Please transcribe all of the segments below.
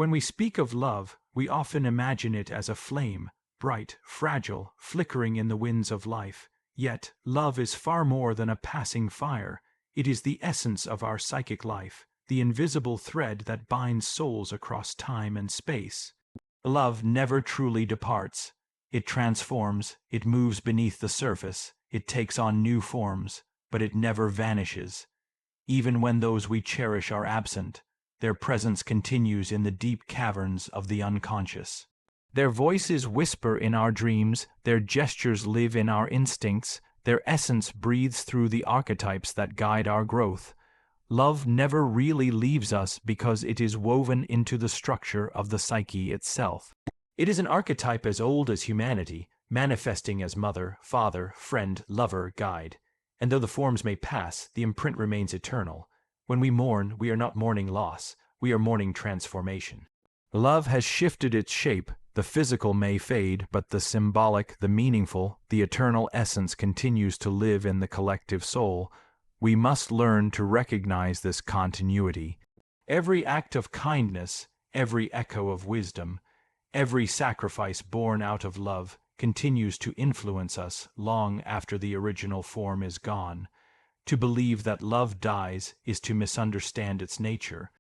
When we speak of love, we often imagine it as a flame, bright, fragile, flickering in the winds of life. Yet, love is far more than a passing fire. It is the essence of our psychic life, the invisible thread that binds souls across time and space. Love never truly departs. It transforms, it moves beneath the surface, it takes on new forms, but it never vanishes. Even when those we cherish are absent, their presence continues in the deep caverns of the unconscious. Their voices whisper in our dreams, their gestures live in our instincts, their essence breathes through the archetypes that guide our growth. Love never really leaves us because it is woven into the structure of the psyche itself. It is an archetype as old as humanity, manifesting as mother, father, friend, lover, guide. And though the forms may pass, the imprint remains eternal. When we mourn, we are not mourning loss, we are mourning transformation. Love has shifted its shape. The physical may fade, but the symbolic, the meaningful, the eternal essence continues to live in the collective soul. We must learn to recognize this continuity. Every act of kindness, every echo of wisdom, every sacrifice born out of love continues to influence us long after the original form is gone. To believe that love dies is to misunderstand its nature.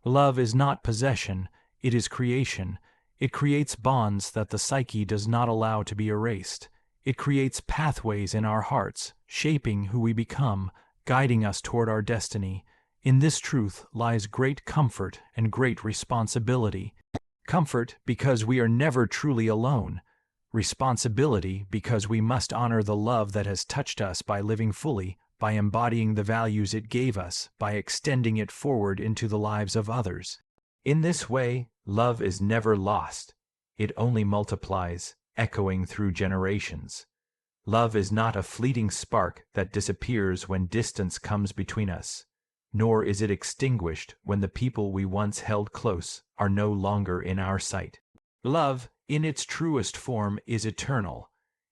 Love is not possession, it is creation. It creates bonds that the psyche does not allow to be erased. It creates pathways in our hearts, shaping who we become, guiding us toward our destiny. In this truth lies great comfort and great responsibility. Comfort because we are never truly alone. Responsibility because we must honor the love that has touched us by living fully, by embodying the values it gave us, by extending it forward into the lives of others. In this way, love is never lost. It only multiplies, echoing through generations. Love is not a fleeting spark that disappears when distance comes between us, nor is it extinguished when the people we once held close are no longer in our sight. Love, in its truest form, is eternal.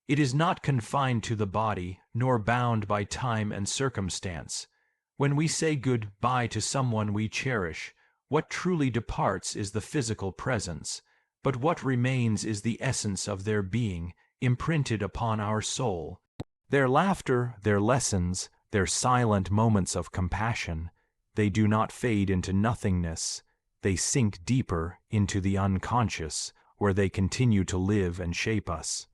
It is not confined to the body, nor bound by time and circumstance. When we say goodbye to someone we cherish, what truly departs is the physical presence, but what remains is the essence of their being, imprinted upon our soul. Their laughter, their lessons, their silent moments of compassion, they do not fade into nothingness. They sink deeper into the unconscious, where they continue to live and shape us.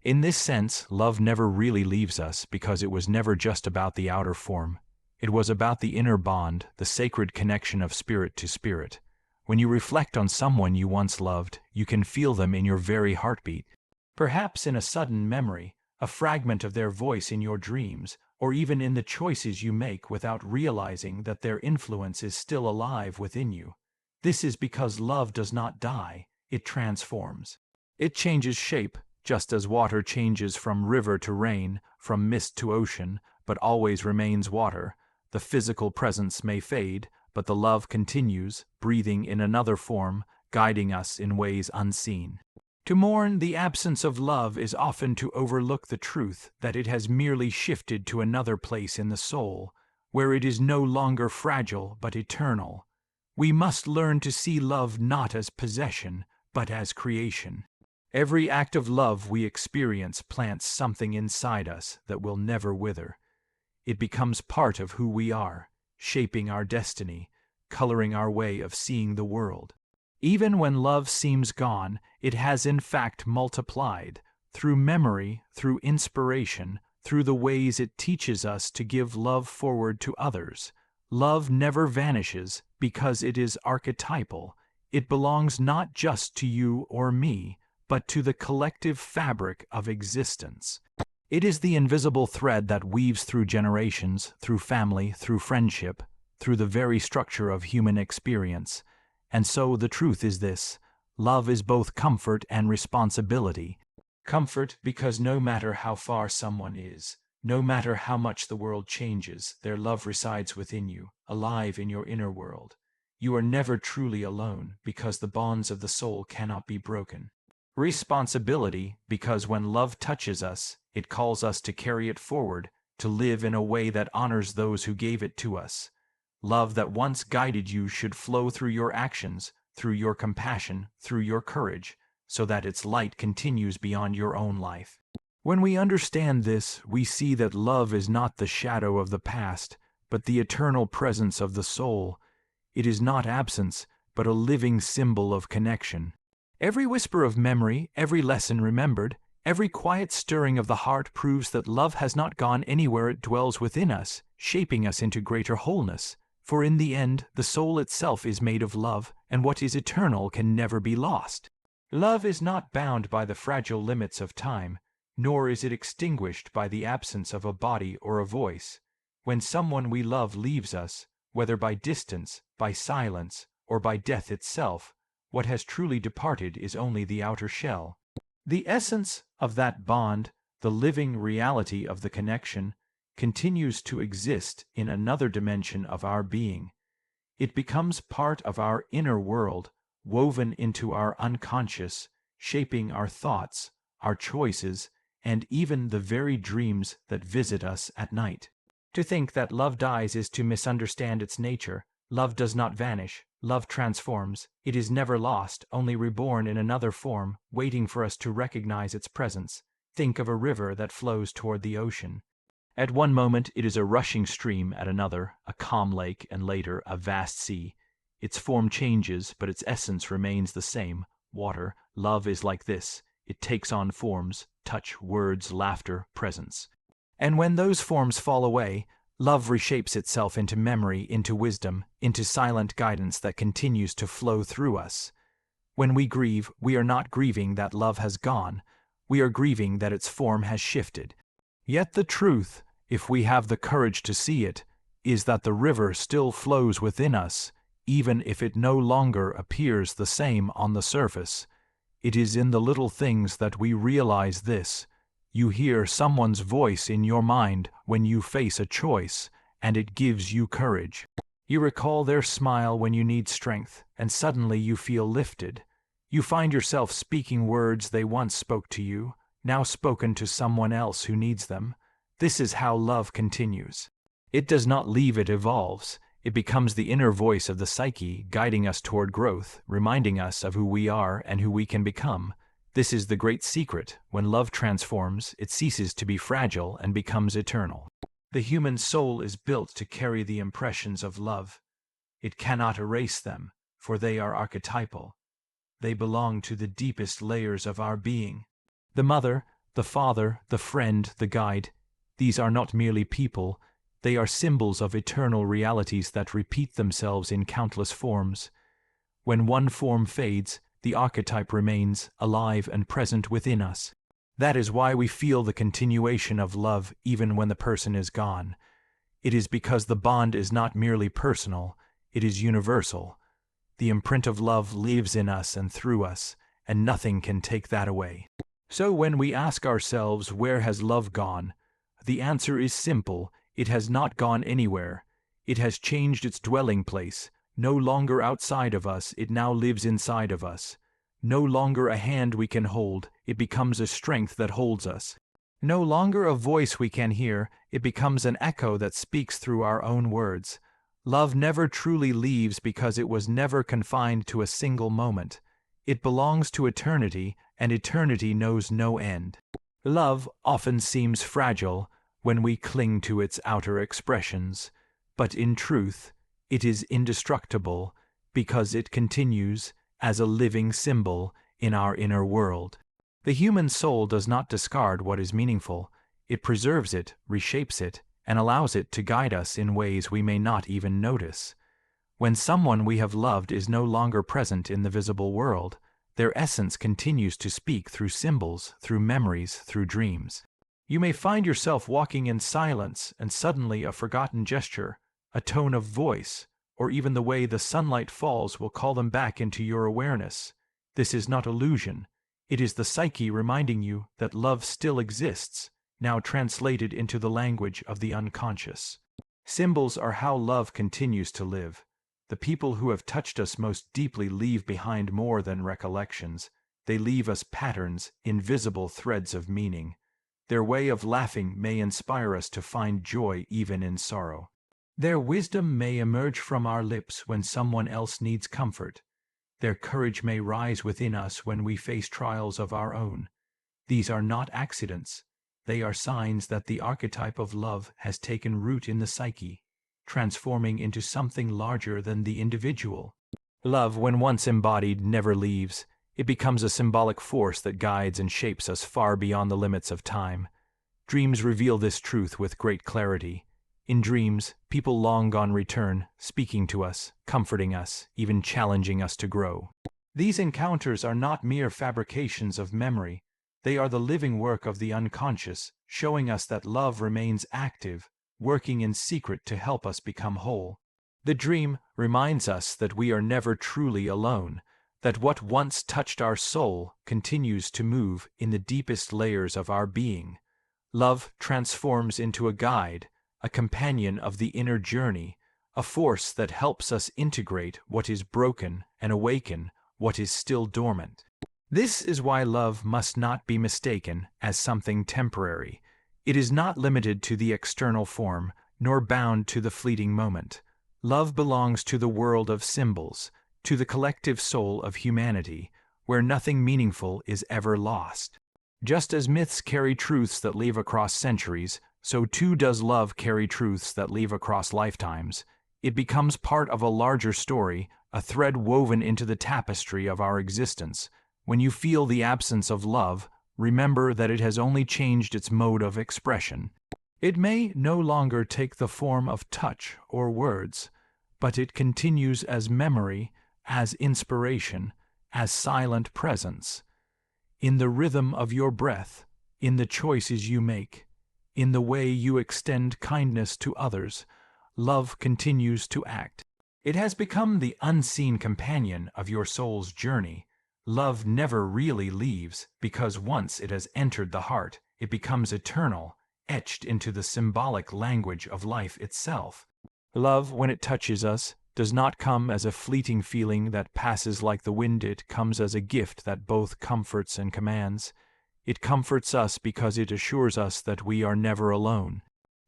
In this sense, love never really leaves us because it was never just about the outer form. It was about the inner bond, the sacred connection of spirit to spirit. When you reflect on someone you once loved, you can feel them in your very heartbeat. Perhaps in a sudden memory, a fragment of their voice in your dreams, or even in the choices you make without realizing that their influence is still alive within you. This is because love does not die, it transforms. It changes shape, just as water changes from river to rain, from mist to ocean, but always remains water. The physical presence may fade, but the love continues, breathing in another form, guiding us in ways unseen. To mourn the absence of love is often to overlook the truth that it has merely shifted to another place in the soul, where it is no longer fragile but eternal. We must learn to see love not as possession, but as creation. Every act of love we experience plants something inside us that will never wither. It becomes part of who we are, shaping our destiny, coloring our way of seeing the world. Even when love seems gone, it has in fact multiplied, through memory, through inspiration, through the ways it teaches us to give love forward to others. Love never vanishes because it is archetypal. It belongs not just to you or me, but to the collective fabric of existence. It is the invisible thread that weaves through generations, through family, through friendship, through the very structure of human experience. And so the truth is this: love is both comfort and responsibility. Comfort because no matter how far someone is, no matter how much the world changes, their love resides within you, alive in your inner world. You are never truly alone because the bonds of the soul cannot be broken. Responsibility because when love touches us, it calls us to carry it forward, to live in a way that honors those who gave it to us. Love that once guided you should flow through your actions, through your compassion, through your courage, so that its light continues beyond your own life. When we understand this, we see that love is not the shadow of the past, but the eternal presence of the soul. It is not absence, but a living symbol of connection. Every whisper of memory, every lesson remembered, every quiet stirring of the heart proves that love has not gone anywhere. It dwells within us, shaping us into greater wholeness. For in the end, the soul itself is made of love, and what is eternal can never be lost. Love is not bound by the fragile limits of time, nor is it extinguished by the absence of a body or a voice. When someone we love leaves us, whether by distance, by silence, or by death itself, what has truly departed is only the outer shell. The essence of that bond, the living reality of the connection, continues to exist in another dimension of our being. It becomes part of our inner world, woven into our unconscious, shaping our thoughts, our choices, and even the very dreams that visit us at night. To think that love dies is to misunderstand its nature. Love does not vanish. Love transforms. It is never lost, only reborn in another form, waiting for us to recognize its presence. Think of a river that flows toward the ocean. At one moment it is a rushing stream, at another, a calm lake, and later, a vast sea. Its form changes, but its essence remains the same, water. Love is like this. It takes on forms, touch, words, laughter, presence. And when those forms fall away, love reshapes itself into memory, into wisdom, into silent guidance that continues to flow through us. When we grieve, we are not grieving that love has gone. We are grieving that its form has shifted. Yet the truth, if we have the courage to see it, is that the river still flows within us, even if it no longer appears the same on the surface. It is in the little things that we realize this. You hear someone's voice in your mind when you face a choice, and it gives you courage. You recall their smile when you need strength, and suddenly you feel lifted. You find yourself speaking words they once spoke to you, now spoken to someone else who needs them. This is how love continues. It does not leave, it evolves. It becomes the inner voice of the psyche, guiding us toward growth, reminding us of who we are and who we can become. This is the great secret. When love transforms, it ceases to be fragile and becomes eternal. The human soul is built to carry the impressions of love. It cannot erase them, for they are archetypal. They belong to the deepest layers of our being. The mother, the father, the friend, the guide, these are not merely people. They are symbols of eternal realities that repeat themselves in countless forms. When one form fades, the archetype remains alive and present within us. That is why we feel the continuation of love even when the person is gone. It is because the bond is not merely personal, it is universal. The imprint of love lives in us and through us, and nothing can take that away. So when we ask ourselves, where has love gone? The answer is simple. It has not gone anywhere. It has changed its dwelling place. No longer outside of us, it now lives inside of us. No longer a hand we can hold, it becomes a strength that holds us. No longer a voice we can hear, it becomes an echo that speaks through our own words. Love never truly leaves because it was never confined to a single moment. It belongs to eternity, and eternity knows no end. Love often seems fragile when we cling to its outer expressions, but in truth, it is indestructible because it continues as a living symbol in our inner world. The human soul does not discard what is meaningful. It preserves it, reshapes it, and allows it to guide us in ways we may not even notice. When someone we have loved is no longer present in the visible world, their essence continues to speak through symbols, through memories, through dreams. You may find yourself walking in silence and suddenly a forgotten gesture, a tone of voice, or even the way the sunlight falls will call them back into your awareness. This is not illusion. It is the psyche reminding you that love still exists, now translated into the language of the unconscious. Symbols are how love continues to live. The people who have touched us most deeply leave behind more than recollections. They leave us patterns, invisible threads of meaning. Their way of laughing may inspire us to find joy even in sorrow. Their wisdom may emerge from our lips when someone else needs comfort. Their courage may rise within us when we face trials of our own. These are not accidents. They are signs that the archetype of love has taken root in the psyche, transforming into something larger than the individual. Love, when once embodied, never leaves. It becomes a symbolic force that guides and shapes us far beyond the limits of time. Dreams reveal this truth with great clarity. In dreams, people long gone return, speaking to us, comforting us, even challenging us to grow. These encounters are not mere fabrications of memory. They are the living work of the unconscious, showing us that love remains active, working in secret to help us become whole. The dream reminds us that we are never truly alone, that what once touched our soul continues to move in the deepest layers of our being. Love transforms into a guide, a companion of the inner journey, a force that helps us integrate what is broken and awaken what is still dormant. This is why love must not be mistaken as something temporary. It is not limited to the external form, nor bound to the fleeting moment. Love belongs to the world of symbols, to the collective soul of humanity, where nothing meaningful is ever lost. Just as myths carry truths that live across centuries, so too does love carry truths that live across lifetimes. It becomes part of a larger story, a thread woven into the tapestry of our existence. When you feel the absence of love, remember that it has only changed its mode of expression. It may no longer take the form of touch or words, but it continues as memory, as inspiration, as silent presence. In the rhythm of your breath, in the choices you make, in the way you extend kindness to others, love continues to act. It has become the unseen companion of your soul's journey. Love never really leaves, because once it has entered the heart, it becomes eternal, etched into the symbolic language of life itself. Love, when it touches us, does not come as a fleeting feeling that passes like the wind. It comes as a gift that both comforts and commands. It comforts us because it assures us that we are never alone.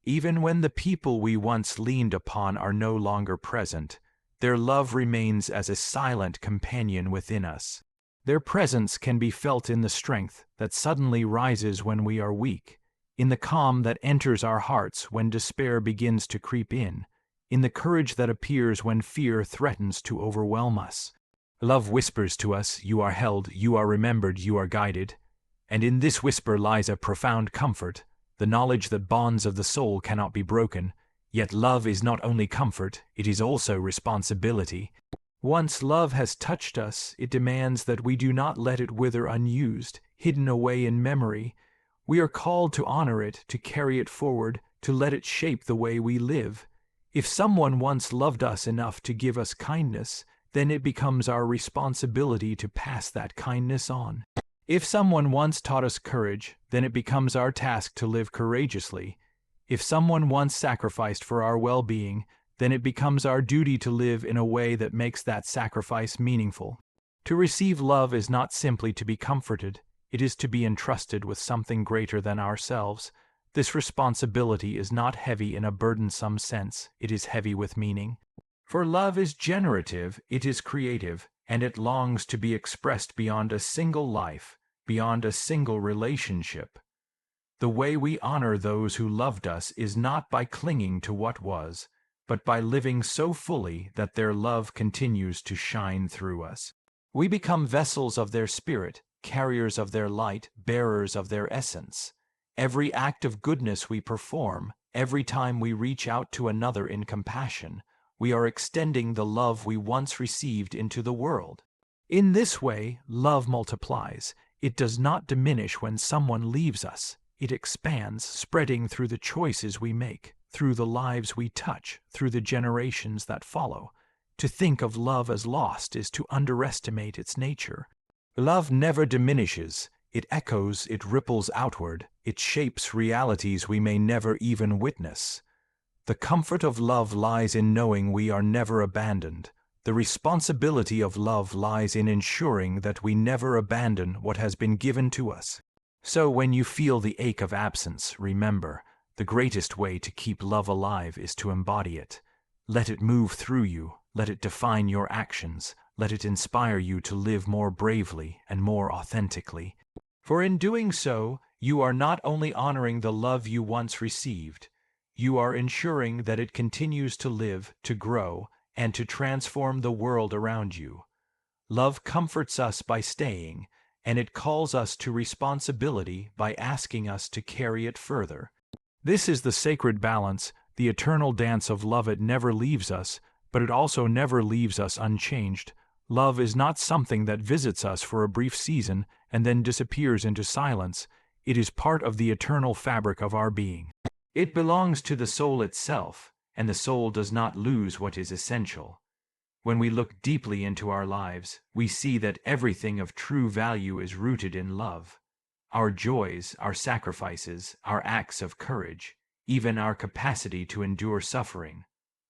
Even when the people we once leaned upon are no longer present, their love remains as a silent companion within us. Their presence can be felt in the strength that suddenly rises when we are weak, in the calm that enters our hearts when despair begins to creep in the courage that appears when fear threatens to overwhelm us. Love whispers to us, "You are held, you are remembered, you are guided." And in this whisper lies a profound comfort, the knowledge that bonds of the soul cannot be broken. Yet love is not only comfort, it is also responsibility. Once love has touched us, it demands that we do not let it wither unused, hidden away in memory. We are called to honor it, to carry it forward, to let it shape the way we live. If someone once loved us enough to give us kindness, then it becomes our responsibility to pass that kindness on. If someone once taught us courage, then it becomes our task to live courageously. If someone once sacrificed for our well-being, then it becomes our duty to live in a way that makes that sacrifice meaningful. To receive love is not simply to be comforted, it is to be entrusted with something greater than ourselves. This responsibility is not heavy in a burdensome sense, it is heavy with meaning. For love is generative, it is creative, and it longs to be expressed beyond a single life, beyond a single relationship. The way we honor those who loved us is not by clinging to what was, but by living so fully that their love continues to shine through us. We become vessels of their spirit, carriers of their light, bearers of their essence. Every act of goodness we perform, every time we reach out to another in compassion, we are extending the love we once received into the world. In this way, love multiplies. It does not diminish when someone leaves us. It expands, spreading through the choices we make, through the lives we touch, through the generations that follow. To think of love as lost is to underestimate its nature. Love never diminishes. It echoes, it ripples outward, it shapes realities we may never even witness. The comfort of love lies in knowing we are never abandoned. The responsibility of love lies in ensuring that we never abandon what has been given to us. So when you feel the ache of absence, remember, the greatest way to keep love alive is to embody it. Let it move through you, let it define your actions, let it inspire you to live more bravely and more authentically. For in doing so, you are not only honoring the love you once received, you are ensuring that it continues to live, to grow, and to transform the world around you. Love comforts us by staying, and it calls us to responsibility by asking us to carry it further. This is the sacred balance, the eternal dance of love. It never leaves us, but it also never leaves us unchanged. Love is not something that visits us for a brief season and then disappears into silence. It is part of the eternal fabric of our being. It belongs to the soul itself, and the soul does not lose what is essential. When we look deeply into our lives, we see that everything of true value is rooted in love. Our joys, our sacrifices, our acts of courage, even our capacity to endure suffering,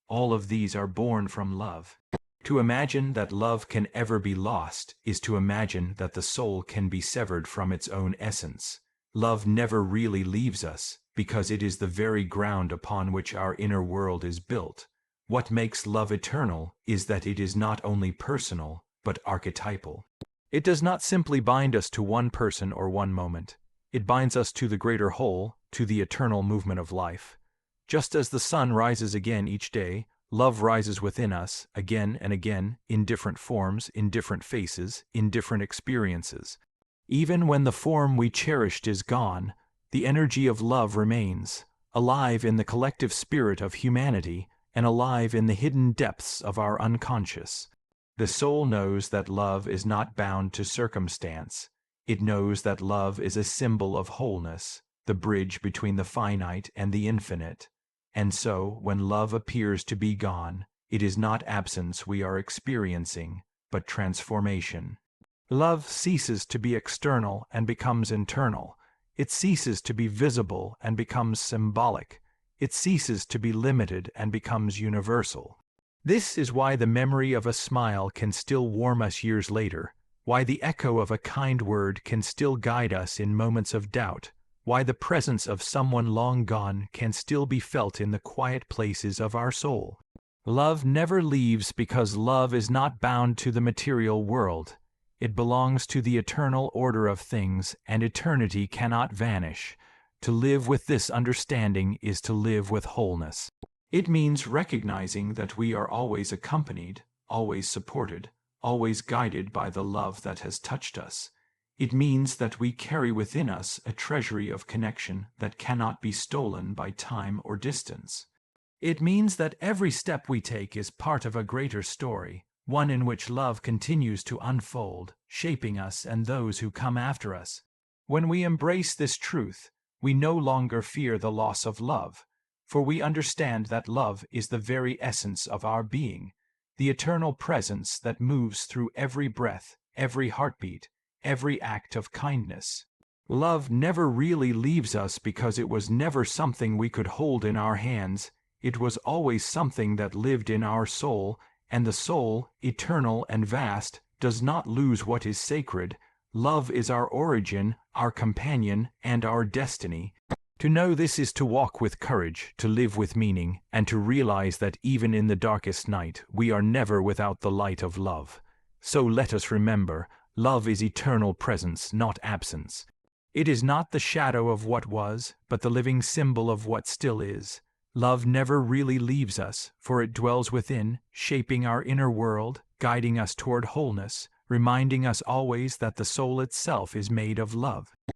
all of these are born from love. To imagine that love can ever be lost is to imagine that the soul can be severed from its own essence. Love never really leaves us, because it is the very ground upon which our inner world is built. What makes love eternal is that it is not only personal, but archetypal. It does not simply bind us to one person or one moment. It binds us to the greater whole, to the eternal movement of life. Just as the sun rises again each day, love rises within us, again and again, in different forms, in different faces, in different experiences. Even when the form we cherished is gone, the energy of love remains, alive in the collective spirit of humanity and alive in the hidden depths of our unconscious. The soul knows that love is not bound to circumstance. It knows that love is a symbol of wholeness, the bridge between the finite and the infinite. And so, when love appears to be gone, it is not absence we are experiencing, but transformation. Love ceases to be external and becomes internal. It ceases to be visible and becomes symbolic. It ceases to be limited and becomes universal. This is why the memory of a smile can still warm us years later, why the echo of a kind word can still guide us in moments of doubt, why the presence of someone long gone can still be felt in the quiet places of our soul. Love never leaves because love is not bound to the material world. It belongs to the eternal order of things, and eternity cannot vanish. To live with this understanding is to live with wholeness. It means recognizing that we are always accompanied, always supported, always guided by the love that has touched us. It means that we carry within us a treasury of connection that cannot be stolen by time or distance. It means that every step we take is part of a greater story, one in which love continues to unfold, shaping us and those who come after us. When we embrace this truth, we no longer fear the loss of love, for we understand that love is the very essence of our being, the eternal presence that moves through every breath, every heartbeat, every act of kindness. Love never really leaves us because it was never something we could hold in our hands. It was always something that lived in our soul, and the soul, eternal and vast, does not lose what is sacred. Love is our origin, our companion, and our destiny. To know this is to walk with courage, to live with meaning, and to realize that even in the darkest night, we are never without the light of love. So let us remember, love is eternal presence, not absence. It is not the shadow of what was, but the living symbol of what still is. Love never really leaves us, for it dwells within, shaping our inner world, guiding us toward wholeness, reminding us always that the soul itself is made of love.